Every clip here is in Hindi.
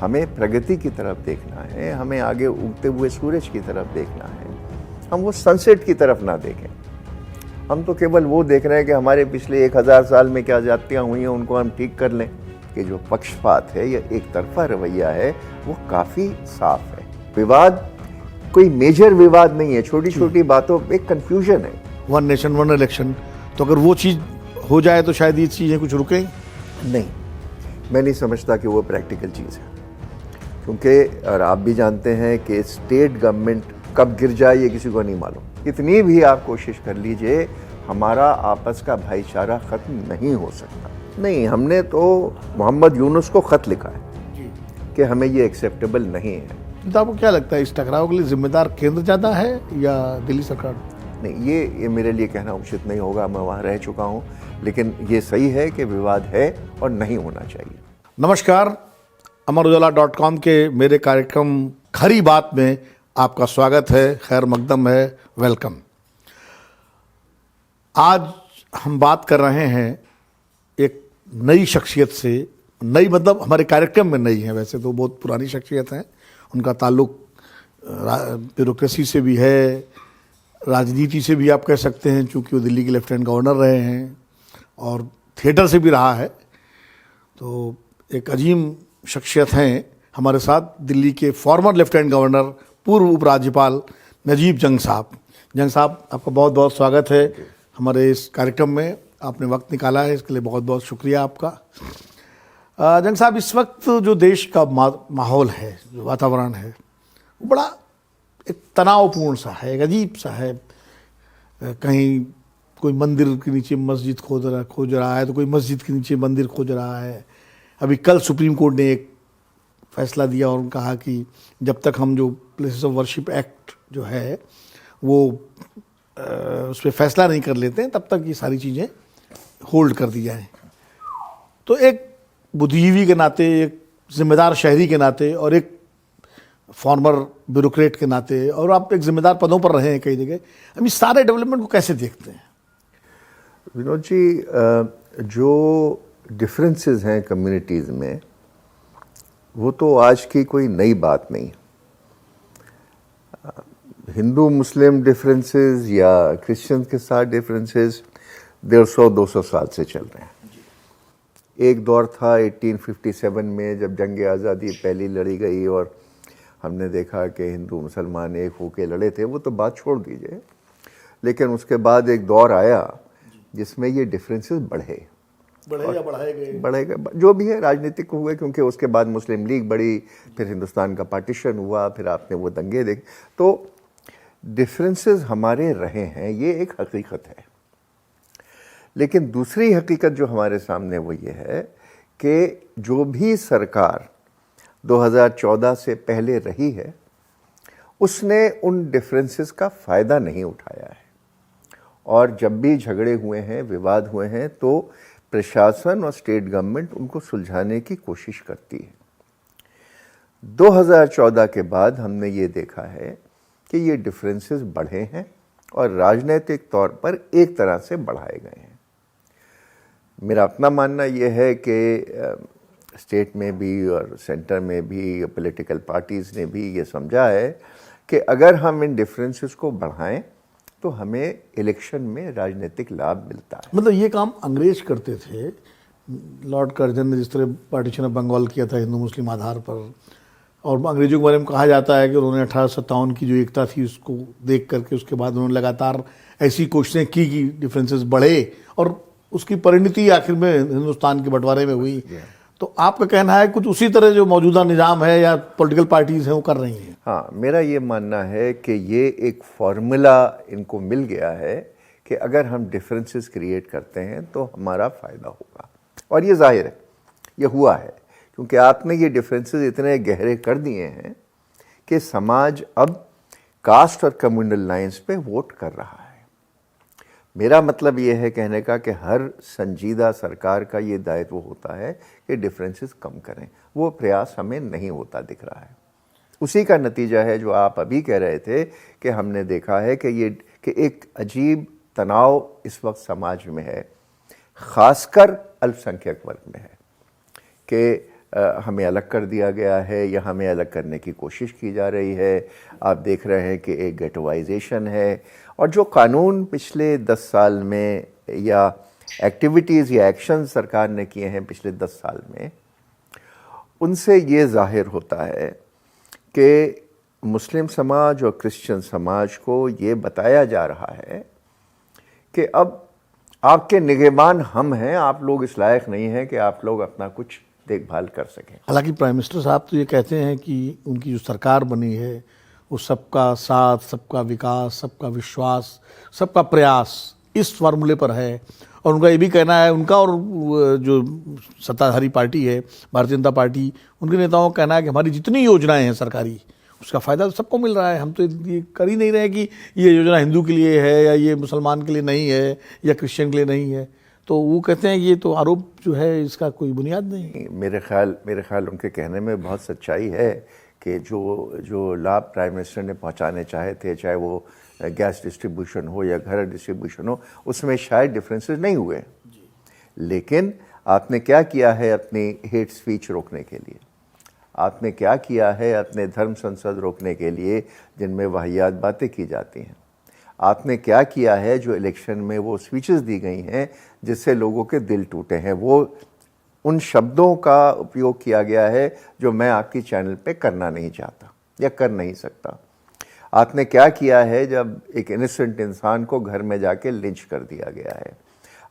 हमें प्रगति की तरफ देखना है, हमें आगे उगते हुए सूरज की तरफ देखना है। हम वो सनसेट की तरफ ना देखें। हम तो केवल वो देख रहे हैं कि हमारे पिछले 1000 साल में क्या जातियाँ हुई हैं उनको हम ठीक कर लें। कि जो पक्षपात है या एक तरफा रवैया है वो काफ़ी साफ है। विवाद कोई मेजर विवाद नहीं है, छोटी छोटी बातों पे कन्फ्यूजन है। वन नेशन वन इलेक्शन, तो अगर वो चीज़ हो जाए तो शायद ये चीज़ें कुछ रुकें। नहीं, मैं नहीं समझता कि वो प्रैक्टिकल चीज़ है, क्योंकि और आप भी जानते हैं कि स्टेट गवर्नमेंट कब गिर जाए ये किसी को नहीं मालूम। कितनी भी आप कोशिश कर लीजिए, हमारा आपस का भाईचारा ख़त्म नहीं हो सकता। नहीं, हमने तो मोहम्मद यूनुस को ख़त लिखा है कि हमें ये एक्सेप्टेबल नहीं है। तो आपको क्या लगता है इस टकराव के लिए जिम्मेदार केंद्र ज़्यादा है या दिल्ली सरकार? नहीं, ये मेरे लिए कहना उचित नहीं होगा, मैं वहाँ रह चुका हूँ, लेकिन ये सही है कि विवाद है और नहीं होना चाहिए। नमस्कार, अमरउजाला.com के मेरे कार्यक्रम खरी बात में आपका स्वागत है, खैर मकदम है, वेलकम। आज हम बात कर रहे हैं एक नई शख्सियत से। नई मतलब हमारे कार्यक्रम में नई है, वैसे तो बहुत पुरानी शख्सियत हैं। उनका ताल्लुक ब्यूरोक्रेसी से भी है, राजनीति से भी आप कह सकते हैं, चूँकि वो दिल्ली के लेफ्टिनेंट गवर्नर रहे हैं और थिएटर से भी रहा है। तो एक अजीम शख्सियत हैं हमारे साथ, दिल्ली के फॉर्मर लेफ्टिनेंट गवर्नर, पूर्व उपराज्यपाल नजीब जंग साहब। जंग साहब, आपका बहुत बहुत स्वागत है हमारे इस कार्यक्रम में। आपने वक्त निकाला है, इसके लिए बहुत बहुत शुक्रिया आपका। जंग साहब, इस वक्त जो देश का माहौल है, जो वातावरण है, वो बड़ा एक तनावपूर्ण सा है, एक अजीब सा है। कहीं कोई मंदिर के नीचे मस्जिद खोज रहा है, तो कोई मस्जिद के नीचे मंदिर खोज रहा है। अभी कल सुप्रीम कोर्ट ने एक फैसला दिया और कहा कि जब तक हम जो प्लेसेस ऑफ वर्शिप एक्ट जो है वो उस पर फैसला नहीं कर लेते हैं, तब तक ये सारी चीज़ें होल्ड कर दी जाएँ। तो एक बुद्धिजीवी के नाते, एक जिम्मेदार शहरी के नाते और एक फॉर्मर ब्यूरोक्रेट के नाते, और आप एक जिम्मेदार पदों पर रहे हैं कई जगह, हम इस सारे डेवलपमेंट को कैसे देखते हैं? विनोद जी, जो डिफरेंसेस हैं कम्युनिटीज़ में, वो तो आज की कोई नई बात नहीं। हिंदू मुस्लिम डिफरेंसेस या क्रिश्चियन के साथ डिफरेंसेस 150-200 साल से चल रहे हैं। एक दौर था 1857 में जब जंग आज़ादी पहली लड़ी गई और हमने देखा कि हिंदू मुसलमान एक होके लड़े थे, वो तो बात छोड़ दीजिए। लेकिन उसके बाद एक दौर आया जिसमें ये डिफरेंसेस बढ़े या बढ़े गए, जो भी है राजनीतिक हुए, क्योंकि उसके बाद मुस्लिम लीग बढ़ी, फिर हिंदुस्तान का पार्टीशन हुआ, फिर आपने वो दंगे देखे। तो डिफरेंसेस हमारे रहे हैं, ये एक हकीकत है। लेकिन दूसरी हकीकत जो हमारे सामने वो ये है कि जो भी सरकार 2014 से पहले रही है, उसने उन डिफरेंसेस का फ़ायदा नहीं उठाया है। और जब भी झगड़े हुए हैं, विवाद हुए हैं, तो प्रशासन और स्टेट गवर्नमेंट उनको सुलझाने की कोशिश करती है। 2014 के बाद हमने ये देखा है कि ये डिफरेंसेस बढ़े हैं और राजनीतिक तौर पर एक तरह से बढ़ाए गए हैं। मेरा अपना मानना यह है कि स्टेट में भी और सेंटर में भी पॉलिटिकल पार्टीज़ ने भी ये समझा है कि अगर हम इन डिफरेंसेस को बढ़ाएं तो हमें इलेक्शन में राजनीतिक लाभ मिलता है। मतलब ये काम अंग्रेज करते थे। लॉर्ड कर्जन ने जिस तरह पार्टीशन ऑफ बंगाल किया था हिंदू मुस्लिम आधार पर, और अंग्रेजों के बारे में कहा जाता है कि उन्होंने 1857 की जो एकता थी उसको देख करके उसके बाद उन्होंने लगातार ऐसी कोशिशें की कि डिफरेंसेस बढ़े, और उसकी परिणति आखिर में हिंदुस्तान के बंटवारे में हुई। तो आपका कहना है कुछ उसी तरह जो मौजूदा निज़ाम है या पॉलिटिकल पार्टीज़ हैं वो कर रही हैं? हाँ, मेरा ये मानना है कि ये एक फार्मूला इनको मिल गया है कि अगर हम डिफरेंसेस क्रिएट करते हैं तो हमारा फ़ायदा होगा। और ये जाहिर है, ये हुआ है, क्योंकि आपने ये डिफरेंसेस इतने गहरे कर दिए हैं कि समाज अब कास्ट और कम्युनल लाइंस पे वोट कर रहा है। मेरा मतलब ये है कहने का कि हर संजीदा सरकार का ये दायित्व होता है कि डिफरेंसेस कम करें। वो प्रयास हमें नहीं होता दिख रहा है। उसी का नतीजा है जो आप अभी कह रहे थे कि हमने देखा है कि एक अजीब तनाव इस वक्त समाज में है, ख़ासकर अल्पसंख्यक वर्ग में है, कि हमें अलग कर दिया गया है या हमें अलग करने की कोशिश की जा रही है। आप देख रहे हैं कि एक गेटोवाइजेशन है, और जो कानून पिछले 10 साल में या एक्टिविटीज़ या एक्शन सरकार ने किए हैं पिछले 10 साल में, उनसे ये जाहिर होता है कि मुस्लिम समाज और क्रिश्चियन समाज को ये बताया जा रहा है कि अब आपके निगहबान हम हैं, आप लोग इस लायक नहीं हैं कि आप लोग अपना कुछ देखभाल कर सकें। हालांकि प्राइम मिनिस्टर साहब तो ये कहते हैं कि उनकी जो सरकार बनी है वो सबका साथ, सबका विकास, सबका विश्वास, सबका प्रयास इस फार्मूले पर है। और उनका ये भी कहना है, उनका और जो सत्ताधारी पार्टी है भारतीय जनता पार्टी, उनके नेताओं का कहना है कि हमारी जितनी योजनाएं हैं सरकारी, उसका फ़ायदा तो सबको मिल रहा है। हम तो ये कर ही नहीं रहे कि ये योजना हिंदू के लिए है या ये मुसलमान के लिए नहीं है या क्रिश्चियन के लिए नहीं है। तो वो कहते हैं ये तो आरोप जो है इसका कोई बुनियाद नहीं। मेरे ख्याल उनके कहने में बहुत सच्चाई है कि जो लाभ प्राइम मिनिस्टर ने पहुंचाने चाहे थे, चाहे वो गैस डिस्ट्रीब्यूशन हो या घर डिस्ट्रीब्यूशन हो, उसमें शायद डिफरेंसेस नहीं हुए। लेकिन आपने क्या किया है अपनी हेट स्पीच रोकने के लिए? आपने क्या किया है अपने धर्म संसद रोकने के लिए जिनमें वाहियात बातें की जाती हैं? आपने क्या किया है जो इलेक्शन में वो स्पीचेस दी गई हैं जिससे लोगों के दिल टूटे हैं? वो उन शब्दों का उपयोग किया गया है जो मैं आपकी चैनल पे करना नहीं चाहता या कर नहीं सकता। आपने क्या किया है जब एक इनोसेंट इंसान को घर में जाके लिंच कर दिया गया है?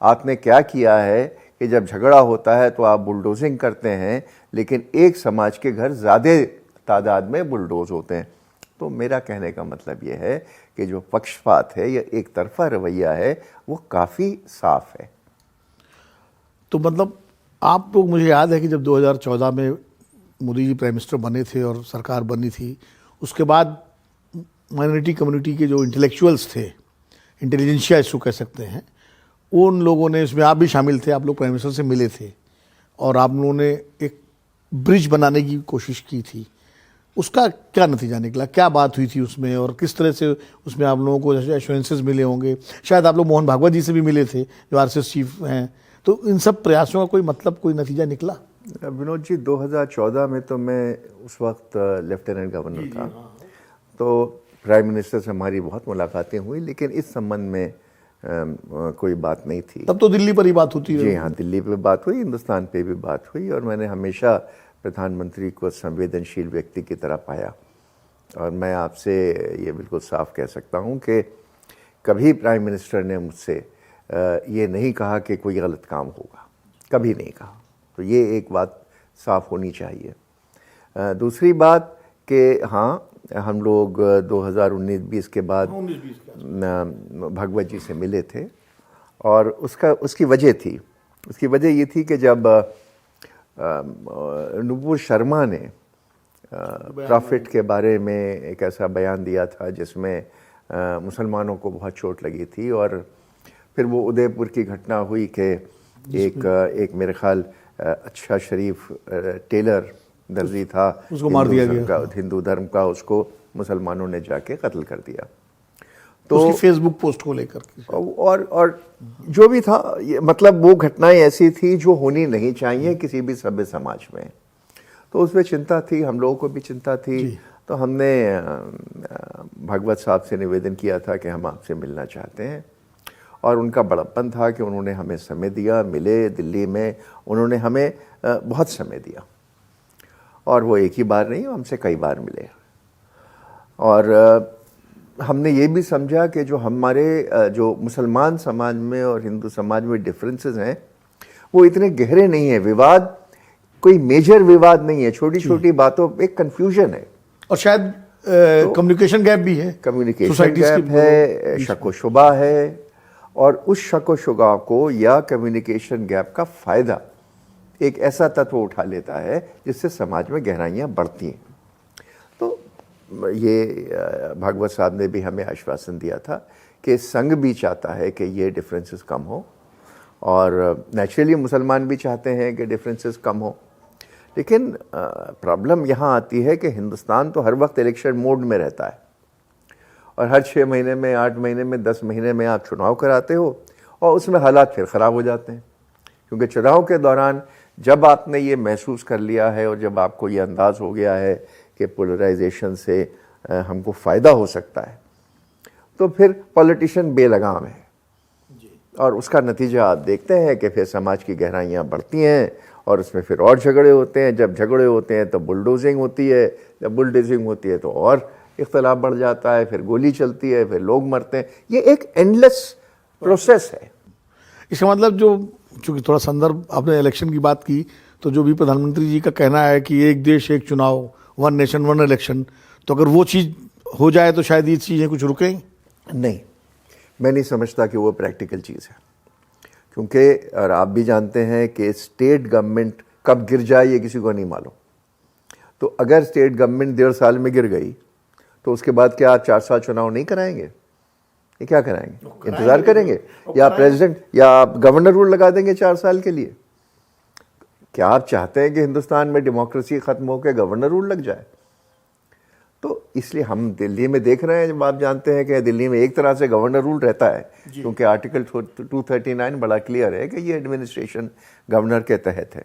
आपने क्या किया है कि जब झगड़ा होता है तो आप बुलडोजिंग करते हैं, लेकिन एक समाज के घर ज़्यादा तादाद में बुलडोज होते हैं? तो मेरा कहने का मतलब ये है कि जो पक्षपात है या एक तरफा रवैया है वो काफ़ी साफ है। तो मतलब आप लोग, मुझे याद है कि जब 2014 में मोदी जी प्राइम मिनिस्टर बने थे और सरकार बनी थी, उसके बाद माइनॉरिटी कम्युनिटी के जो इंटेलेक्चुअल्स थे, इंटेलिजेंशिया इसको कह सकते हैं, उन लोगों ने, इसमें आप भी शामिल थे, आप लोग प्राइम मिनिस्टर से मिले थे और आप लोगों ने एक ब्रिज बनाने की कोशिश की थी। उसका क्या नतीजा निकला? क्या बात हुई थी उसमें और किस तरह से उसमें आप लोगों को एश्योरेंसेस मिले होंगे? शायद आप लोग मोहन भागवत जी से भी मिले थे जो आरएसएस चीफ हैं। तो इन सब प्रयासों का कोई मतलब, कोई नतीजा निकला? विनोद जी, 2014 में तो मैं उस वक्त लेफ्टिनेंट गवर्नर था, तो प्राइम मिनिस्टर से हमारी बहुत मुलाकातें हुई, लेकिन इस संबंध में कोई बात नहीं थी। तब तो दिल्ली पर ही बात होती है। जी हाँ, दिल्ली पे बात हुई, हिंदुस्तान पे भी बात हुई, और मैंने हमेशा प्रधानमंत्री को संवेदनशील व्यक्ति की तरह पाया। और मैं आपसे ये बिल्कुल साफ कह सकता हूँ कि कभी प्राइम मिनिस्टर ने मुझसे ये नहीं कहा कि कोई गलत काम होगा, कभी नहीं कहा। तो ये एक बात साफ होनी चाहिए। दूसरी बात कि हाँ, हम लोग 2019-20 के बाद भगवत जी से मिले थे, और उसकी वजह ये थी कि जब नुपुर शर्मा ने प्रॉफिट के बारे में एक ऐसा बयान दिया था जिसमें मुसलमानों को बहुत चोट लगी थी, और फिर वो उदयपुर की घटना हुई कि एक मेरे ख्याल अच्छा शरीफ टेलर दर्जी था, उसको मार दिया गया, हिंदू धर्म का, उसको मुसलमानों ने जाके कत्ल कर दिया। तो उसकी फेसबुक पोस्ट को लेकर और जो भी था, मतलब वो घटनाएं ऐसी थी जो होनी नहीं चाहिए किसी भी सभ्य समाज में। तो उसमें चिंता थी, हम लोगों को भी चिंता थी। तो हमने भागवत साहब से निवेदन किया था कि हम आपसे मिलना चाहते हैं, और उनका बड़प्पन था कि उन्होंने हमें समय दिया, मिले दिल्ली में, उन्होंने हमें बहुत समय दिया, और वो एक ही बार नहीं, हमसे कई बार मिले। और हमने ये भी समझा कि जो हमारे जो मुसलमान समाज में और हिंदू समाज में डिफरेंसेस हैं वो इतने गहरे नहीं हैं। विवाद कोई मेजर विवाद नहीं है, छोटी छोटी बातों पे एक कन्फ्यूजन है, और शायद कम्युनिकेशन गैप भी है, कम्युनिकेशन गैप है, शक व शुबा है, और उस शक व शुबा को या कम्युनिकेशन गैप का फ़ायदा एक ऐसा तत्व उठा लेता है जिससे समाज में गहराइयाँ बढ़ती हैं। तो ये भागवत साहब ने भी हमें आश्वासन दिया था कि संघ भी चाहता है कि ये डिफरेंसेस कम हो, और नेचुरली मुसलमान भी चाहते हैं कि डिफरेंसेस कम हो। लेकिन प्रॉब्लम यहाँ आती है कि हिंदुस्तान तो हर वक्त इलेक्शन मोड में रहता है, और हर 6 महीने में, 8 महीने में, 10 महीने में आप चुनाव कराते हो, और उसमें हालात फिर ख़राब हो जाते हैं, क्योंकि चुनाव के दौरान जब आपने ये महसूस कर लिया है और जब आपको ये अंदाज हो गया है कि पोलराइजेशन से हमको फ़ायदा हो सकता है, तो फिर पॉलिटिशियन बेलगाम है और उसका नतीजा आप देखते हैं कि फिर समाज की गहराइयाँ बढ़ती हैं और उसमें फिर और झगड़े होते हैं। जब झगड़े होते हैं तो बुलडोजिंग होती है, जब बुलडोजिंग होती है तो और इख्तलाफ बढ़ जाता है, फिर गोली चलती है, फिर लोग मरते हैं। ये एक एंडलेस प्रोसेस है। इसका मतलब जो, चूंकि थोड़ा संदर्भ आपने इलेक्शन की बात की, तो जो भी प्रधानमंत्री जी का कहना है कि एक देश एक चुनाव, वन नेशन वन इलेक्शन, तो अगर वो चीज़ हो जाए तो शायद ये चीज़ें कुछ रुकें। नहीं, मैं नहीं समझता कि वो प्रैक्टिकल चीज़ है, क्योंकि और आप भी जानते हैं कि स्टेट गवर्नमेंट कब गिर जाए ये किसी को नहीं मालूम। तो अगर स्टेट गवर्नमेंट 1.5 साल में गिर गई तो उसके बाद क्या 4 साल चुनाव नहीं कराएंगे? ये क्या कराएंगे? इंतज़ार करेंगे या प्रेसिडेंट या गवर्नर रूल लगा देंगे 4 साल के लिए? क्या आप चाहते हैं कि हिंदुस्तान में डेमोक्रेसी ख़त्म होकर गवर्नर रूल लग जाए? तो इसलिए हम दिल्ली में देख रहे हैं, जब आप जानते हैं कि दिल्ली में एक तरह से गवर्नर रूल रहता है, क्योंकि आर्टिकल 239 बड़ा क्लियर है कि ये एडमिनिस्ट्रेशन गवर्नर के तहत है।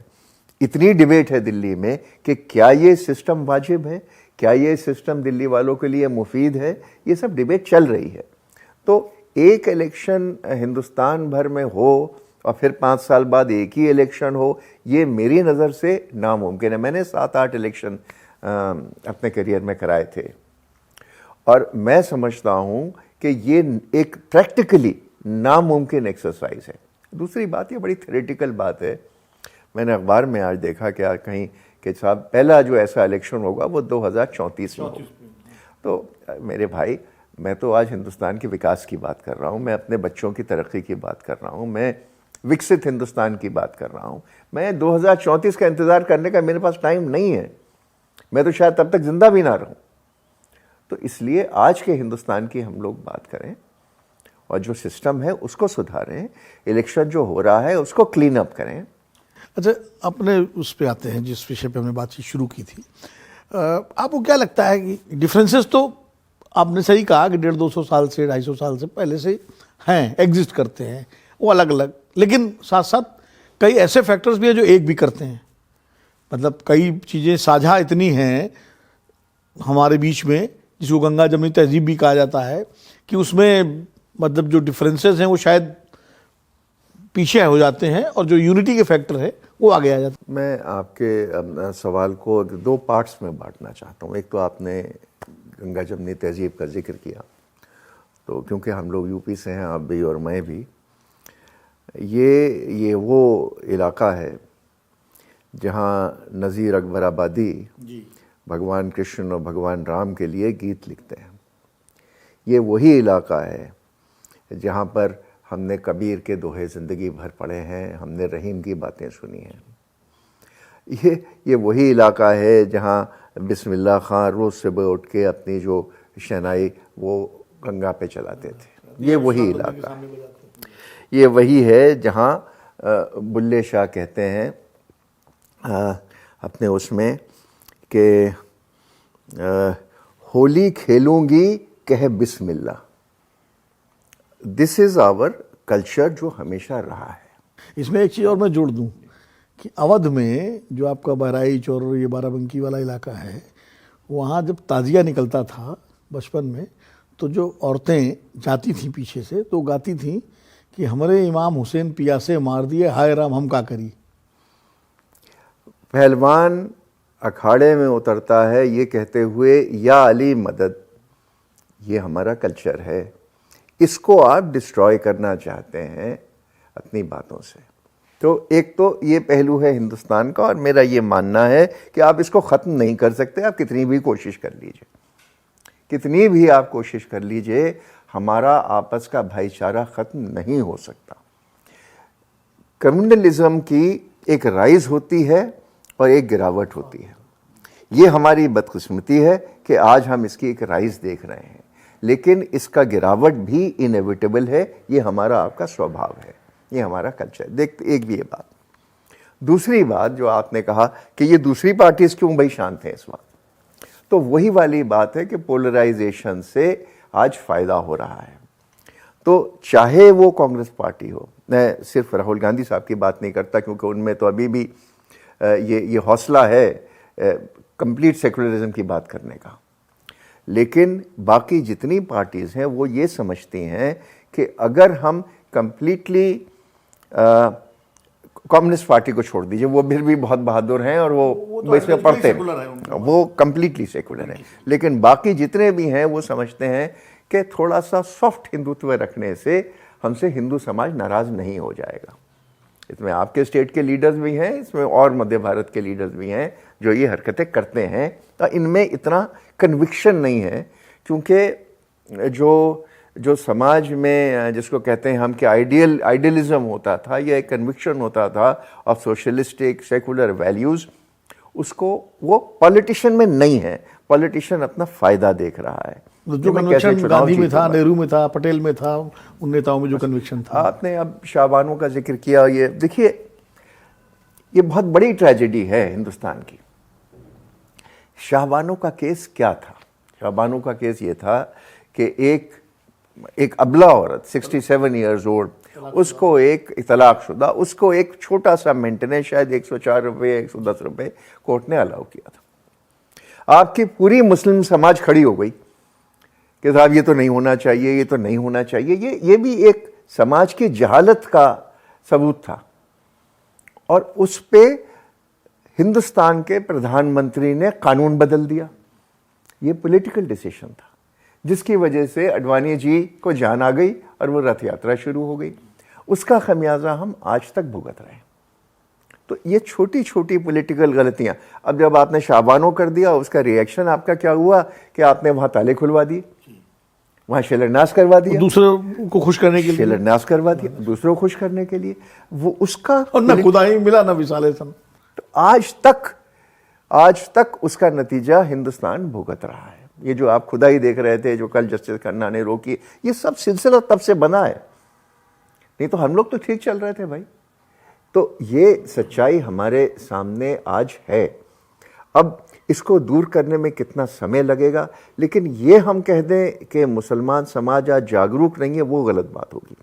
इतनी डिबेट है दिल्ली में कि क्या ये सिस्टम वाजिब है, क्या ये सिस्टम दिल्ली वालों के लिए मुफीद है, ये सब डिबेट चल रही है। तो एक इलेक्शन हिंदुस्तान भर में हो और फिर 5 साल बाद एक ही इलेक्शन हो, ये मेरी नज़र से नामुमकिन है। मैंने 7-8 इलेक्शन अपने करियर में कराए थे और मैं समझता हूँ कि ये एक प्रैक्टिकली नामुमकिन एक्सरसाइज है। दूसरी बात, ये बड़ी थ्योरेटिकल बात है। मैंने अखबार में आज देखा कि कहीं कि साहब पहला जो ऐसा इलेक्शन होगा वो 2034 में होगा। तो मेरे भाई, मैं तो आज हिंदुस्तान के विकास की बात कर रहा हूँ, मैं अपने बच्चों की तरक्की की बात कर रहा हूँ, मैं विकसित हिंदुस्तान की बात कर रहा हूँ। मैं 2034 का इंतज़ार करने का मेरे पास टाइम नहीं है। मैं तो शायद तब तक जिंदा भी ना रहूं। तो इसलिए आज के हिंदुस्तान की हम लोग बात करें और जो सिस्टम है उसको सुधारें, इलेक्शन जो हो रहा है उसको क्लीन अप करें। अच्छा, अपने उस पे आते हैं जिस विषय पे हमने बातचीत शुरू की थी। आपको क्या लगता है कि डिफरेंसेस तो आपने सही कहा कि 150-200 साल से 250 साल से पहले से हैं, एग्जिस्ट करते हैं, वो अलग अलग, लेकिन साथ साथ कई ऐसे फैक्टर्स भी हैं जो एक भी करते हैं। मतलब कई चीज़ें साझा इतनी हैं हमारे बीच में, जिसको गंगा जमनी तहजीब भी कहा जाता है, कि उसमें मतलब जो डिफरेंसेस हैं वो शायद पीछे हो जाते हैं और जो यूनिटी के फैक्टर है वो आगे आ जाते हैं। मैं आपके सवाल को 2 पार्ट्स में बांटना चाहता हूँ। एक तो आपने गंगा जमनी तहजीब का जिक्र किया, तो क्योंकि हम लोग यूपी से हैं, आप भी और मैं भी, ये वो इलाका है जहाँ नज़ीर अकबर आबादी भगवान कृष्ण और भगवान राम के लिए गीत लिखते हैं। ये वही इलाका है जहाँ पर हमने कबीर के दोहे ज़िंदगी भर पढ़े हैं, हमने रहीम की बातें सुनी हैं। ये वही इलाका है जहाँ बिस्मिल्लाह खां रोज़ सुबह उठ के अपनी जो शहनाई वो गंगा पे चलाते थे। ये वही इलाका है। ये वही है जहाँ बुल्ले शाह कहते हैं अपने उसमें कि होली खेलूंगी कह बिस्मिल्लाह। दिस इज़ आवर कल्चर जो हमेशा रहा है। इसमें एक चीज़ और मैं जोड़ दूं कि अवध में जो आपका बहराइच और ये बाराबंकी वाला इलाका है, वहाँ जब ताजिया निकलता था बचपन में, तो जो औरतें जाती थीं पीछे से तो गाती थीं कि हमारे इमाम हुसैन पियासे मार दिए, हाय राम हम का करी। पहलवान अखाड़े में उतरता है ये कहते हुए या अली मदद। ये हमारा कल्चर है, इसको आप डिस्ट्रॉय करना चाहते हैं अपनी बातों से। तो एक तो ये पहलू है हिंदुस्तान का, और मेरा ये मानना है कि आप इसको ख़त्म नहीं कर सकते। आप कितनी भी कोशिश कर लीजिए, कितनी भी आप कोशिश कर लीजिए, हमारा आपस का भाईचारा ख़त्म नहीं हो सकता। कम्युनलिज्म की एक राइज होती है और एक गिरावट होती है। ये हमारी बदकिस्मती है कि आज हम इसकी एक राइज देख रहे हैं, लेकिन इसका गिरावट भी इनएविटेबल है। ये हमारा आपका स्वभाव है, ये हमारा कल्चर। देखते एक भी ये बात। दूसरी बात जो आपने कहा कि ये दूसरी पार्टीज क्यों भाई शांत हैं इस वक्त, तो वही वाली बात है कि पोलराइजेशन से आज फ़ायदा हो रहा है। तो चाहे वो कांग्रेस पार्टी हो, मैं सिर्फ राहुल गांधी साहब की बात नहीं करता क्योंकि उनमें तो अभी भी ये हौसला है कंप्लीट सेकुलरिज्म की बात करने का। लेकिन बाकी जितनी पार्टीज़ हैं वो ये समझती हैं कि अगर हम कंप्लीटली कम्युनिस्ट पार्टी को छोड़ दीजिए, वो फिर भी बहुत बहादुर हैं और वो तो इसमें पढ़ते सेकुलर है हैं, वो कंप्लीटली सेकुलर है। लेकिन बाकी जितने भी हैं वो समझते हैं कि थोड़ा सा सॉफ्ट हिंदुत्व रखने से हमसे हिंदू समाज नाराज़ नहीं हो जाएगा। इसमें आपके स्टेट के लीडर्स भी हैं, इसमें और मध्य भारत के लीडर्स भी हैं जो ये हरकतें करते हैं। तो इनमें इतना कन्विक्शन नहीं है, क्योंकि जो समाज में जिसको कहते हैं हम कि आइडियलिज्म होता था या एक कन्विक्शन होता था ऑफ सोशलिस्टिक सेकुलर वैल्यूज़, उसको वो पॉलिटिशियन में नहीं है। पॉलिटिशियन अपना फ़ायदा देख रहा है। जो कन्विक्शन गांधी में था, नेहरू में था, पटेल में था, उन नेताओं में जो कन्विक्शन था। आपने अब शाहबानों का जिक्र किया, ये देखिए ये बहुत बड़ी ट्रेजेडी है हिंदुस्तान की। शाहबानों का केस क्या था? शाहबानों का केस ये था कि एक अबला औरत 67 ईयर्स ओल्ड, उसको एक तलाकशुदा, उसको एक छोटा सा मेंटेनेंस शायद 104 रुपये 110 रुपये कोर्ट ने अलाउ किया था। आपकी पूरी मुस्लिम समाज खड़ी हो गई कि साहब ये तो नहीं होना चाहिए, ये तो नहीं होना चाहिए। ये भी एक समाज की जहालत का सबूत था। और उस पे हिंदुस्तान के प्रधानमंत्री ने कानून बदल दिया। ये पॉलिटिकल डिसीजन था जिसकी वजह से अडवाणी जी को जान आ गई और वो रथ यात्रा शुरू हो गई। उसका खमियाजा हम आज तक भुगत रहे हैं। तो ये छोटी छोटी पॉलिटिकल गलतियां, अब जब आपने शाहबानों कर दिया, उसका रिएक्शन आपका क्या हुआ कि आपने वहां ताले खुलवा दिए, वहां शिलान्यास करवा दिया, दूसरों को खुश करने के लिए शिलान्यास करवा दिया, दूसरों को खुश करने के लिए। वो उसका और ना खुदाई मिला ना विशालेसन। तो आज तक उसका नतीजा हिंदुस्तान भुगत रहा है। ये जो आप खुदाई देख रहे थे, जो कल जस्टिस खन्ना ने रोकी, ये सब सिलसिला तब से बना है। नहीं तो हम लोग तो ठीक चल रहे थे भाई। तो ये सच्चाई हमारे सामने आज है। अब इसको दूर करने में कितना समय लगेगा, लेकिन ये हम कह दें कि मुसलमान समाज आज जागरूक नहीं है, वो गलत बात होगी।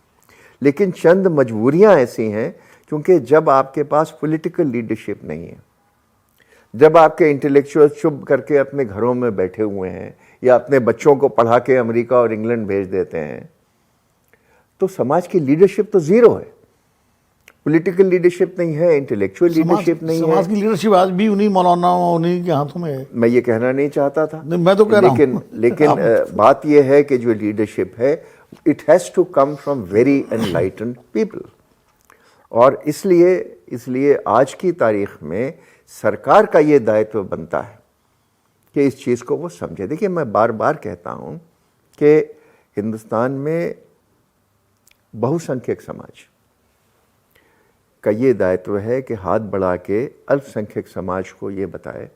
लेकिन चंद मजबूरियां ऐसी हैं, क्योंकि जब आपके पास पॉलिटिकल लीडरशिप नहीं है, जब आपके इंटेलेक्चुअल्स चुप करके अपने घरों में बैठे हुए हैं या अपने बच्चों को पढ़ा के अमेरिका और इंग्लैंड भेज देते हैं, तो समाज की लीडरशिप तो जीरो है। पॉलिटिकल लीडरशिप नहीं है, इंटेलेक्चुअल लीडरशिप नहीं है। समाज की लीडरशिप आज भी उन्हीं मौलाना उन्हीं के हाथों में है। मैं ये कहना नहीं चाहता था, मैं तो कह रहा हूं। लेकिन बात ये है कि जो लीडरशिप है, it has to come from very enlightened people. और इसलिए आज की तारीख में सरकार का ये दायित्व बनता है कि इस चीज़ को वो समझे। देखिए, मैं बार बार कहता हूँ कि हिंदुस्तान में बहुसंख्यक समाज का ये दायित्व है कि हाथ बढ़ा के अल्पसंख्यक समाज को ये बताए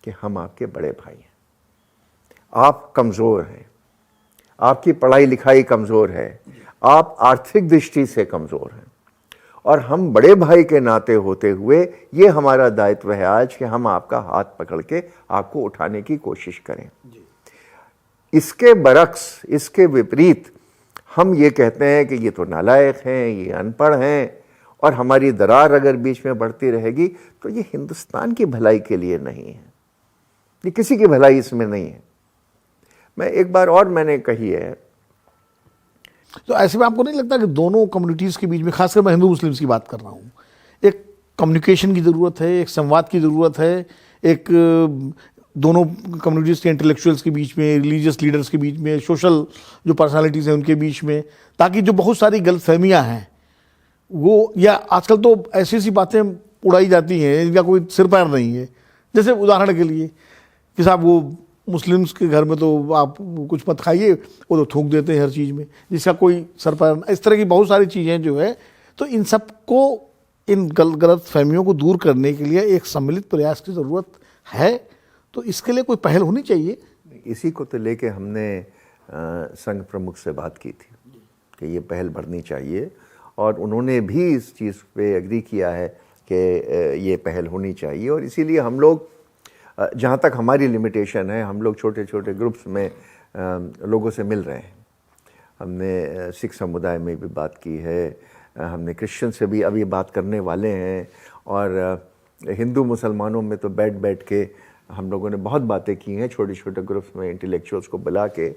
कि हम आपके बड़े भाई हैं, आप कमज़ोर हैं, आपकी पढ़ाई लिखाई कमज़ोर है, आप आर्थिक दृष्टि से कमज़ोर हैं, और हम बड़े भाई के नाते होते हुए ये हमारा दायित्व है आज कि हम आपका हाथ पकड़ के आपको उठाने की कोशिश करें। इसके बरक्स, इसके विपरीत हम ये कहते हैं कि ये तो नालायक हैं, ये अनपढ़ हैं, और हमारी दरार अगर बीच में बढ़ती रहेगी तो ये हिंदुस्तान की भलाई के लिए नहीं है, ये किसी की भलाई इसमें नहीं है। मैं एक बार और मैंने कही है, तो ऐसे में आपको नहीं लगता कि दोनों कम्युनिटीज़ के बीच में, खासकर मैं हिंदू मुस्लिम्स की बात कर रहा हूँ, एक कम्युनिकेशन की ज़रूरत है, एक संवाद की ज़रूरत है, एक दोनों कम्युनिटीज़ के इंटेलेक्चुअल्स के बीच में, रिलीजियस लीडर्स के बीच में, सोशल जो पर्सनालिटीज़ हैं उनके बीच में, ताकि जो बहुत सारी गलतफहमियाँ हैं वो, या आजकल तो ऐसी ऐसी बातें उड़ाई जाती हैं जिनका कोई सिर पैर नहीं है। जैसे उदाहरण के लिए कि साहब वो मुस्लिम्स के घर में तो आप कुछ मत खाइए, वो तो थूक देते हैं हर चीज़ में, जिसका कोई सर पैर, इस तरह की बहुत सारी चीज़ें जो है। तो इन सब को, इन गलत फहमियों को दूर करने के लिए एक सम्मिलित प्रयास की ज़रूरत है। तो इसके लिए कोई पहल होनी चाहिए। इसी को तो लेके हमने संघ प्रमुख से बात की थी कि ये पहल बढ़नी चाहिए, और उन्होंने भी इस चीज़ पे एग्री किया है कि ये पहल होनी चाहिए। और इसीलिए हम लोग, जहाँ तक हमारी लिमिटेशन है, हम लोग छोटे छोटे ग्रुप्स में लोगों से मिल रहे हैं। हमने सिख समुदाय में भी बात की है, हमने क्रिश्चियन से भी अभी बात करने वाले हैं, और हिंदू मुसलमानों में तो बैठ बैठ के हम लोगों ने बहुत बातें की हैं, छोटे छोटे ग्रुप्स में इंटेलेक्चुअल्स को बुला के।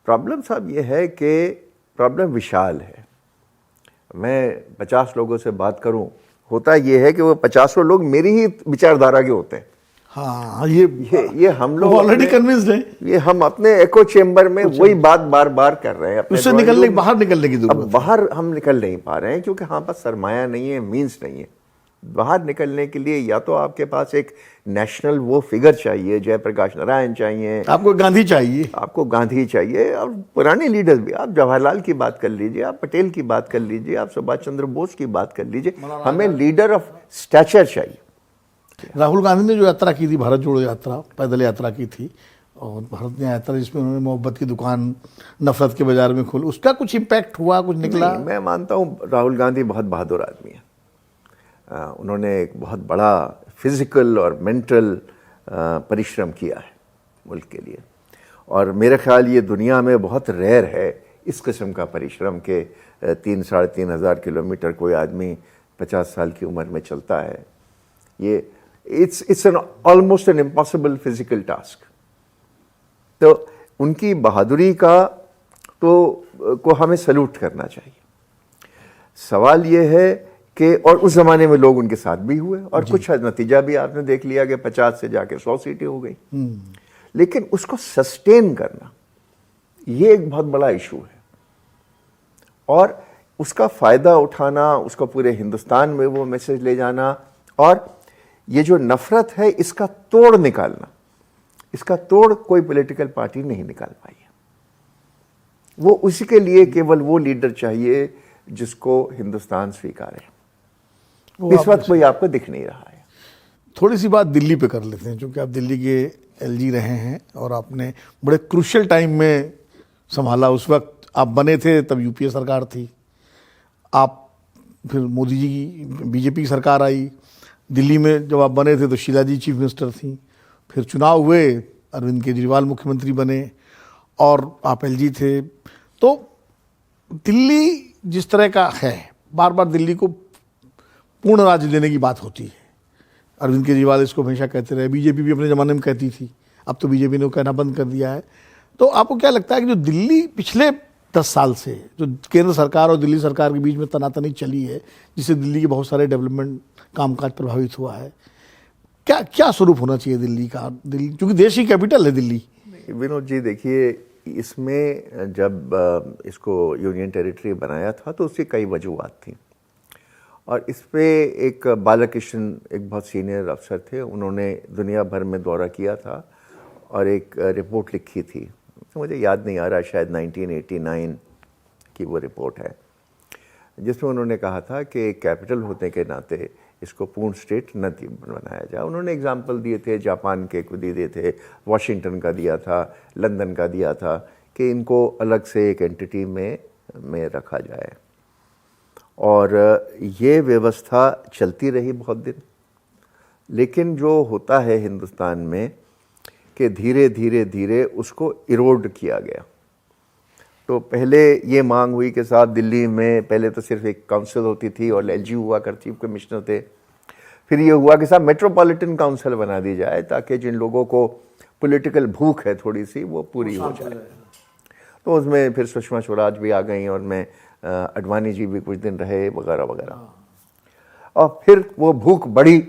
प्रॉब्लम साहब ये है कि प्रॉब्लम विशाल है। मैं 50 लोगों से बात करूं, होता ये है कि वो 50 लोग मेरी ही विचारधारा के होते हैं। हाँ, ये हम लोग ऑलरेडी कन्विंस्ड हैं। ये हम अपने एको चेम्बर में वही बात बार बार कर रहे हैं। उससे बाहर निकलने की जरूरत है। बाहर हम निकल नहीं पा रहे हैं क्योंकि हमारे पास सरमाया नहीं है, मीन्स नहीं है। बाहर निकलने के लिए या तो आपके पास एक नेशनल वो फिगर चाहिए, जयप्रकाश नारायण चाहिए, आपको गांधी चाहिए, और पुराने लीडर्स भी, आप जवाहरलाल की बात कर लीजिए, आप पटेल की बात कर लीजिए, आप सुभाष चंद्र बोस की बात कर लीजिए। हमें लीडर ऑफ स्टैचर चाहिए। राहुल गांधी ने जो यात्रा की थी, भारत जोड़ो यात्रा, पैदल यात्रा की थी, और भारत ने यात्रा जिसमें उन्होंने मोहब्बत की दुकान नफरत के बाजार में खोली, उसका कुछ इम्पैक्ट हुआ, कुछ निकला? मैं मानता हूँ राहुल गांधी बहुत बहादुर आदमी है। उन्होंने एक बहुत बड़ा फिजिकल और मेंटल परिश्रम किया है मुल्क के लिए, और मेरे ख्याल ये दुनिया में बहुत रेयर है इस किस्म का परिश्रम के 3-3.5 हज़ार किलोमीटर कोई आदमी 50 साल की उम्र में चलता है। ये it's an almost an impossible physical task. तो उनकी बहादुरी को हमें सल्यूट करना चाहिए। सवाल ये है कि, और उस जमाने में लोग उनके साथ भी हुए, और कुछ नतीजा भी आपने देख लिया कि 50 से जाके 100 सीटें हो गई। लेकिन उसको सस्टेन करना ये एक बहुत बड़ा इशू है, और उसका फायदा उठाना, उसको पूरे हिंदुस्तान में वो मैसेज ले जाना, और ये जो नफरत है इसका तोड़ निकालना, इसका तोड़ कोई पॉलिटिकल पार्टी नहीं निकाल पाई है। वो उसी के लिए केवल वो लीडर चाहिए जिसको हिंदुस्तान स्वीकारे। इस वक्त कोई आपको दिख नहीं रहा है। थोड़ी सी बात दिल्ली पे कर लेते हैं, क्योंकि आप दिल्ली के एलजी रहे हैं और आपने बड़े क्रूशियल टाइम में संभाला। उस वक्त आप बने थे तब यूपीए सरकार थी, आप फिर मोदी जी की बीजेपी की सरकार आई। दिल्ली में जब आप बने थे तो शीला जी चीफ मिनिस्टर थी, फिर चुनाव हुए, अरविंद केजरीवाल मुख्यमंत्री बने, और आप एलजी थे। तो दिल्ली जिस तरह का है, बार बार दिल्ली को पूर्ण राज्य देने की बात होती है। अरविंद केजरीवाल इसको हमेशा कहते रहे, बीजेपी भी अपने ज़माने में कहती थी, अब तो बीजेपी ने वो कहना बंद कर दिया है। तो आपको क्या लगता है कि जो दिल्ली पिछले 10 साल से जो केंद्र सरकार और दिल्ली सरकार के बीच में तनातनी चली है, जिससे दिल्ली के बहुत सारे डेवलपमेंट कामकाज प्रभावित हुआ है, क्या स्वरूप होना चाहिए दिल्ली का? दिल्ली क्योंकि देश की कैपिटल है दिल्ली। विनोद जी देखिए, इसमें जब इसको यूनियन टेरिटरी बनाया था तो उसकी कई वजूहत थी, और इस पे एक बालाकृष्ण, एक बहुत सीनियर अफसर थे, उन्होंने दुनिया भर में दौरा किया था और एक रिपोर्ट लिखी थी, तो मुझे याद नहीं आ रहा, शायद 1989 की वो रिपोर्ट है, जिसमें उन्होंने कहा था कि कैपिटल होने के नाते इसको पूर्ण स्टेट न बनाया जाए। उन्होंने एग्जाम्पल दिए थे, जापान के को दिए थे, वाशिंगटन का दिया था, लंदन का दिया था, कि इनको अलग से एक एंटिटी में रखा जाए। और ये व्यवस्था चलती रही बहुत दिन, लेकिन जो होता है हिंदुस्तान में कि धीरे धीरे धीरे उसको इरोड किया गया। तो पहले ये मांग हुई कि साहब दिल्ली में पहले तो सिर्फ एक काउंसिल होती थी और एलजी हुआ कर चीफ कमिश्नर थे, फिर ये हुआ कि साहब मेट्रोपॉलिटन काउंसिल बना दी जाए ताकि जिन लोगों को पॉलिटिकल भूख है थोड़ी सी वो पूरी हो जाए। तो उसमें फिर सुषमा स्वराज भी आ गई और मैं अडवाणी जी भी कुछ दिन रहे वगैरह वगैरह, और फिर वो भूख बढ़ी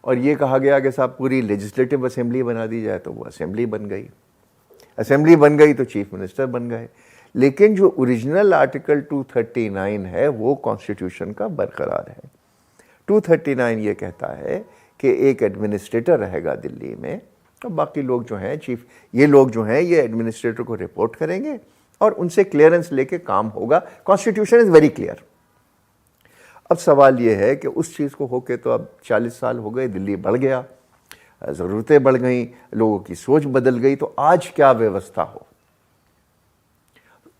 और ये कहा गया कि साहब पूरी लेजिस्लेटिव असेंबली बना दी जाए, तो वो असेंबली बन गई। असेंबली बन गई तो चीफ मिनिस्टर बन गए, लेकिन जो ओरिजिनल आर्टिकल 239 है वो कॉन्स्टिट्यूशन का बरकरार है। 239 ये कहता है कि एक एडमिनिस्ट्रेटर रहेगा दिल्ली में, तो बाकी लोग जो हैं चीफ, ये लोग जो हैं ये एडमिनिस्ट्रेटर को रिपोर्ट करेंगे और उनसे क्लियरेंस लेके काम होगा। Constitution is very clear. अब सवाल ये है कि उस चीज़ को होके तो अब 40 साल हो गए, दिल्ली बढ़ गया, ज़रूरतें बढ़ गई, लोगों की सोच बदल गई, तो आज क्या व्यवस्था हो,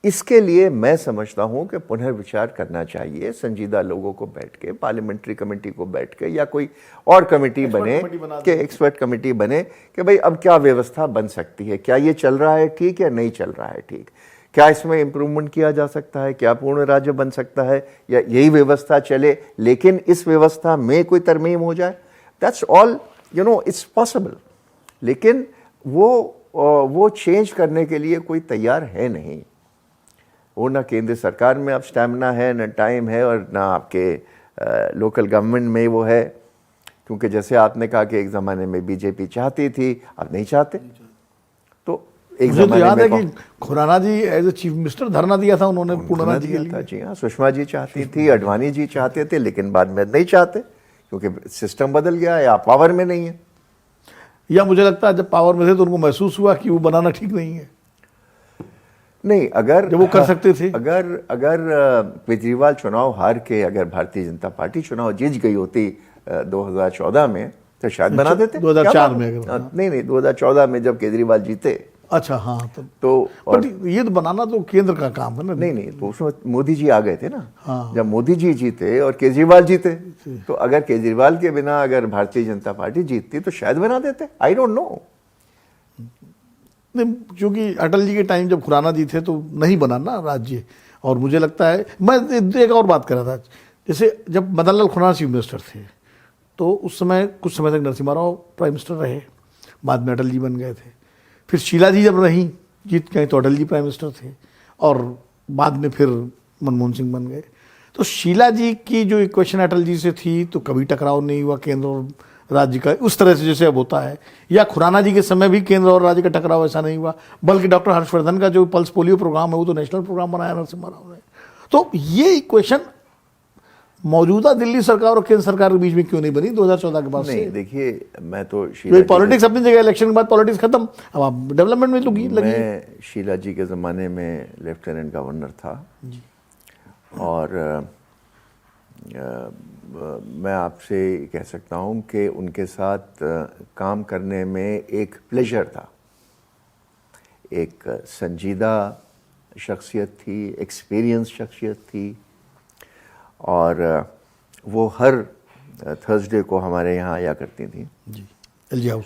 इसके लिए मैं समझता हूं कि पुनर्विचार करना चाहिए। संजीदा लोगों को बैठ के, पार्लियामेंट्री कमेटी को बैठ के, या कोई और कमेटी बने कि एक्सपर्ट कमेटी बने कि भाई अब क्या व्यवस्था बन सकती है, क्या ये चल रहा है ठीक या नहीं चल रहा है ठीक। क्या इसमें इम्प्रूवमेंट किया जा सकता है, क्या पूर्ण राज्य बन सकता है, या यही व्यवस्था चले लेकिन इस व्यवस्था में कोई तरमीम हो जाए, that's all, you know, it's possible. लेकिन वो चेंज करने के लिए कोई तैयार है नहीं। वो ना केंद्र सरकार में अब स्टैमिना है, ना टाइम है, और ना आपके लोकल गवर्नमेंट में वो है। क्योंकि जैसे आपने कहा कि एक ज़माने में बीजेपी चाहती थी, अब नहीं चाहते। तो एक मुझे तो ज़माने याद है में कि खुराना जी एज ए चीफ मिनिस्टर धरना दिया था उन्होंने पूर्ण राज्य के लिए। जी हाँ, सुषमा जी चाहती थी, अडवाणी जी चाहते थे, लेकिन बाद में नहीं चाहते क्योंकि सिस्टम बदल गया है, आप पावर में नहीं है। या मुझे लगता है जब पावर में थे तो उनको महसूस हुआ कि वो बनाना ठीक नहीं है। नहीं, अगर जब वो कर सकते थे। अगर केजरीवाल चुनाव हार के अगर भारतीय जनता पार्टी चुनाव जीत गई होती 2014 में तो शायद बना देते। 2004 में अगर, नहीं 2014 में जब केजरीवाल जीते। अच्छा, हाँ, तो और ये तो बनाना तो केंद्र का काम है ना। नहीं, तो उसमें मोदी जी आ गए थे ना। हाँ। जब मोदी जी जीते और केजरीवाल जीते, तो अगर केजरीवाल के बिना अगर भारतीय जनता पार्टी जीतती तो शायद बना देते। I don't know. नहीं, क्योंकि अटल जी के टाइम जब खुराना जी थे तो नहीं बना ना राज्य। और मुझे लगता है, मैं एक और बात कर रहा था, जैसे जब मदन लाल खुराना चीफ मिनिस्टर थे तो उस समय कुछ समय तक नरसिम्हा राव प्राइम मिनिस्टर रहे, बाद में अटल जी बन गए थे। फिर शीला जी जब रहीं, जीत गए, तो अटल जी प्राइम मिनिस्टर थे, और बाद में फिर मनमोहन सिंह बन गए। तो शीला जी की जो इक्वेशन अटल जी से थी तो कभी टकराव नहीं हुआ केंद्र और राज्य का उस तरह से जैसे अब होता है, या खुराना जी के समय भी केंद्र और राज्य का टकराव ऐसा नहीं हुआ, बल्कि डॉक्टर हर्षवर्धन का जो पल्स पोलियो प्रोग्राम है वो तो नेशनल प्रोग्राम बनाया नरसिम्हा राव ने। तो ये इक्वेशन मौजूदा दिल्ली सरकार और केंद्र सरकार के बीच में क्यों नहीं बनी 2014 के बाद से? नहीं, देखिए, मैं तो पॉलिटिक्स अपनी जगह, इलेक्शन के बाद पॉलिटिक्स खत्म, अब आप डेवलपमेंट में लगी। मैं शीला जी के ज़माने में लेफ्टिनेंट गवर्नर था जी। और मैं आपसे कह सकता हूँ कि उनके साथ काम करने में एक प्लेजर था। एक संजीदा शख्सियत थी, एक्सपीरियंस शख्सियत थी, और वो हर थर्सडे को हमारे यहाँ आया करती थी जी, एलजी हाउस।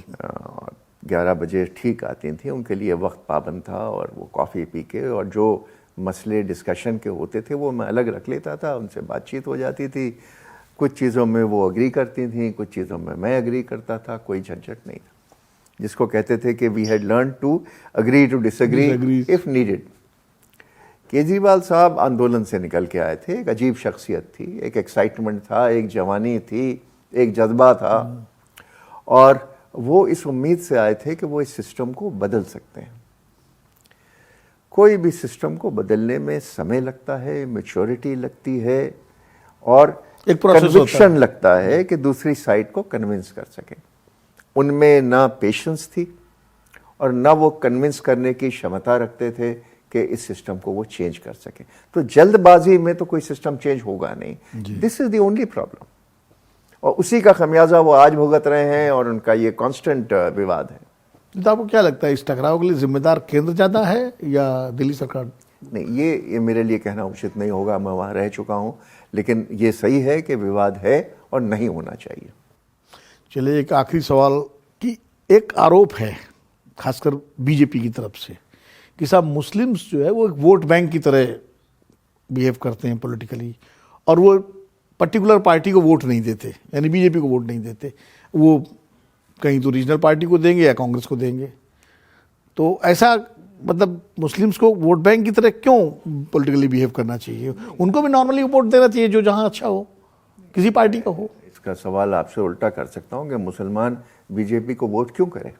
11 बजे ठीक आती थी, उनके लिए वक्त पाबंद था, और वो कॉफ़ी पी के और जो मसले डिस्कशन के होते थे वो मैं अलग रख लेता था, उनसे बातचीत हो जाती थी। कुछ चीज़ों में वो अग्री करती थी, कुछ चीज़ों में मैं अग्री करता था, कोई झंझट नहीं था, जिसको कहते थे कि we had learn to agree to disagree if needed. Kejriwal साहब आंदोलन से निकल के आए थे, एक अजीब शख्सियत थी, एक एक्साइटमेंट था, एक जवानी थी, एक जज्बा था, और वो इस उम्मीद से आए थे कि वो इस सिस्टम को बदल सकते हैं। कोई भी सिस्टम को बदलने में समय लगता है, मैच्योरिटी लगती है, और एक कन्विक्शन लगता है कि दूसरी साइड को कन्विंस कर सके। उनमें ना पेशेंस थी और ना वो कन्विंस करने की क्षमता रखते थे कि इस सिस्टम को वो चेंज कर सके। तो जल्दबाजी में तो कोई सिस्टम चेंज होगा नहीं। This is the only problem, और उसी का खमियाजा वो आज भुगत रहे हैं, और उनका ये कांस्टेंट विवाद है। तो आपको क्या लगता है इस टकराव के लिए जिम्मेदार केंद्र ज़्यादा है या दिल्ली सरकार? नहीं, ये मेरे लिए कहना उचित नहीं होगा, मैं वहाँ रह चुका हूँ, लेकिन ये सही है कि विवाद है और नहीं होना चाहिए। चलिए, एक आखिरी सवाल कि एक आरोप है खासकर बीजेपी की तरफ से कि साहब मुस्लिम्स जो है वो एक वोट बैंक की तरह बिहेव करते हैं पॉलिटिकली, और वो पर्टिकुलर पार्टी को वोट नहीं देते, यानी बीजेपी को वोट नहीं देते, वो कहीं तो रीजनल पार्टी को देंगे या कांग्रेस को देंगे। तो ऐसा मतलब मुस्लिम्स को वोट बैंक की तरह क्यों पॉलिटिकली बिहेव करना चाहिए? उनको भी नॉर्मली वोट देना चाहिए जो जहाँ अच्छा हो, किसी पार्टी का हो। इसका सवाल आपसे उल्टा कर सकता हूँ कि मुसलमान बीजेपी को वोट क्यों करे?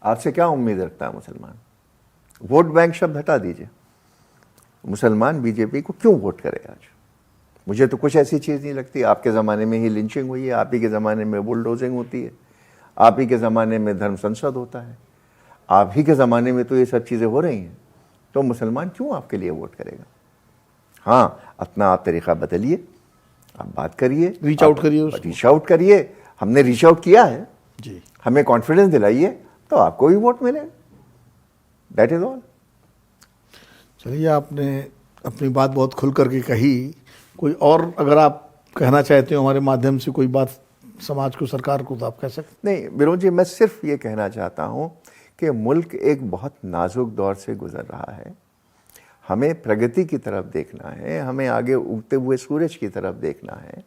आपसे क्या उम्मीद रखता है मुसलमान? वोट बैंक शब्द हटा दीजिए, मुसलमान बीजेपी को क्यों वोट करे आज? मुझे तो कुछ ऐसी चीज़ नहीं लगती। आपके ज़माने में ही लिंचिंग हुई है, आप ही के ज़माने में बुलडोजिंग होती है, आप ही के ज़माने में धर्म संसद होता है, आप ही के ज़माने में तो ये सब चीज़ें हो रही हैं, तो मुसलमान क्यों आपके लिए वोट करेगा? हाँ, अपना आप तरीक़ा बदलिए, आप बात करिए, रीच आउट करिए। हमने रीच आउट किया है जी, हमें कॉन्फिडेंस दिलाइए, तो आपको भी वोट मिलेगा। That is all. चलिए, आपने अपनी बात बहुत खुल करके कही। कोई और अगर आप कहना चाहते हो हमारे माध्यम से कोई बात समाज को, सरकार को, तो आप कह सकते। नहीं विरोध जी, मैं सिर्फ ये कहना चाहता हूँ कि मुल्क एक बहुत नाजुक दौर से गुजर रहा है। हमें प्रगति की तरफ देखना है, हमें आगे उगते हुए सूरज की तरफ देखना है।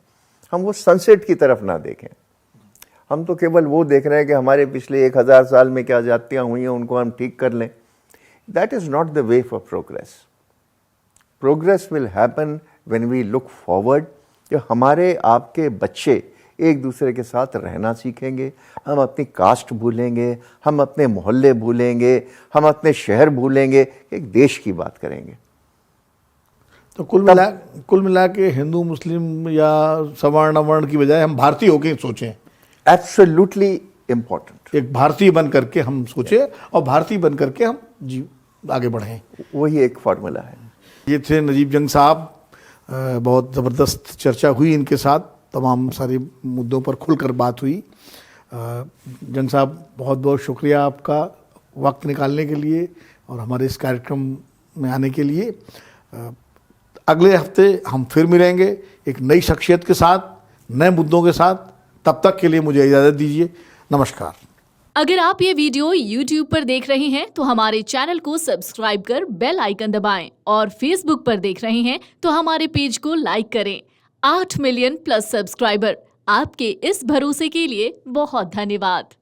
हम वो सनसेट की तरफ ना देखें। हम तो केवल वो देख रहे हैं कि हमारे पिछले 1000 साल में क्या जातियाँ हुई हैं, उनको हम ठीक कर लें। That is not the way for progress. Progress will happen when we look forward, कि हमारे आपके बच्चे एक दूसरे के साथ रहना सीखेंगे। हम अपनी कास्ट भूलेंगे, हम अपने मोहल्ले भूलेंगे, हम अपने शहर भूलेंगे, एक देश की बात करेंगे। तो कुल मिला के हिंदू मुस्लिम या सवर्ण अवर्ण की बजाय हम भारतीय होके सोचें। Absolutely important. एक भारतीय बन करके हम सोचें और भारतीय बन करके हम आगे बढ़ें। वही एक फार्मूला है। ये थे नजीब जंग साहब। बहुत ज़बरदस्त चर्चा हुई इनके साथ, तमाम सारे मुद्दों पर खुलकर बात हुई। जंग साहब, बहुत बहुत शुक्रिया आपका वक्त निकालने के लिए और हमारे इस कार्यक्रम में आने के लिए। अगले हफ्ते हम फिर मिलेंगे एक नई शख्सियत के साथ, नए मुद्दों के साथ। तब तक के लिए मुझे इजाज़त दीजिए। नमस्कार। अगर आप ये वीडियो YouTube पर देख रहे हैं तो हमारे चैनल को सब्सक्राइब कर बेल आइकन दबाएं और Facebook पर देख रहे हैं तो हमारे पेज को लाइक करें। 8 मिलियन प्लस सब्सक्राइबर, आपके इस भरोसे के लिए बहुत धन्यवाद।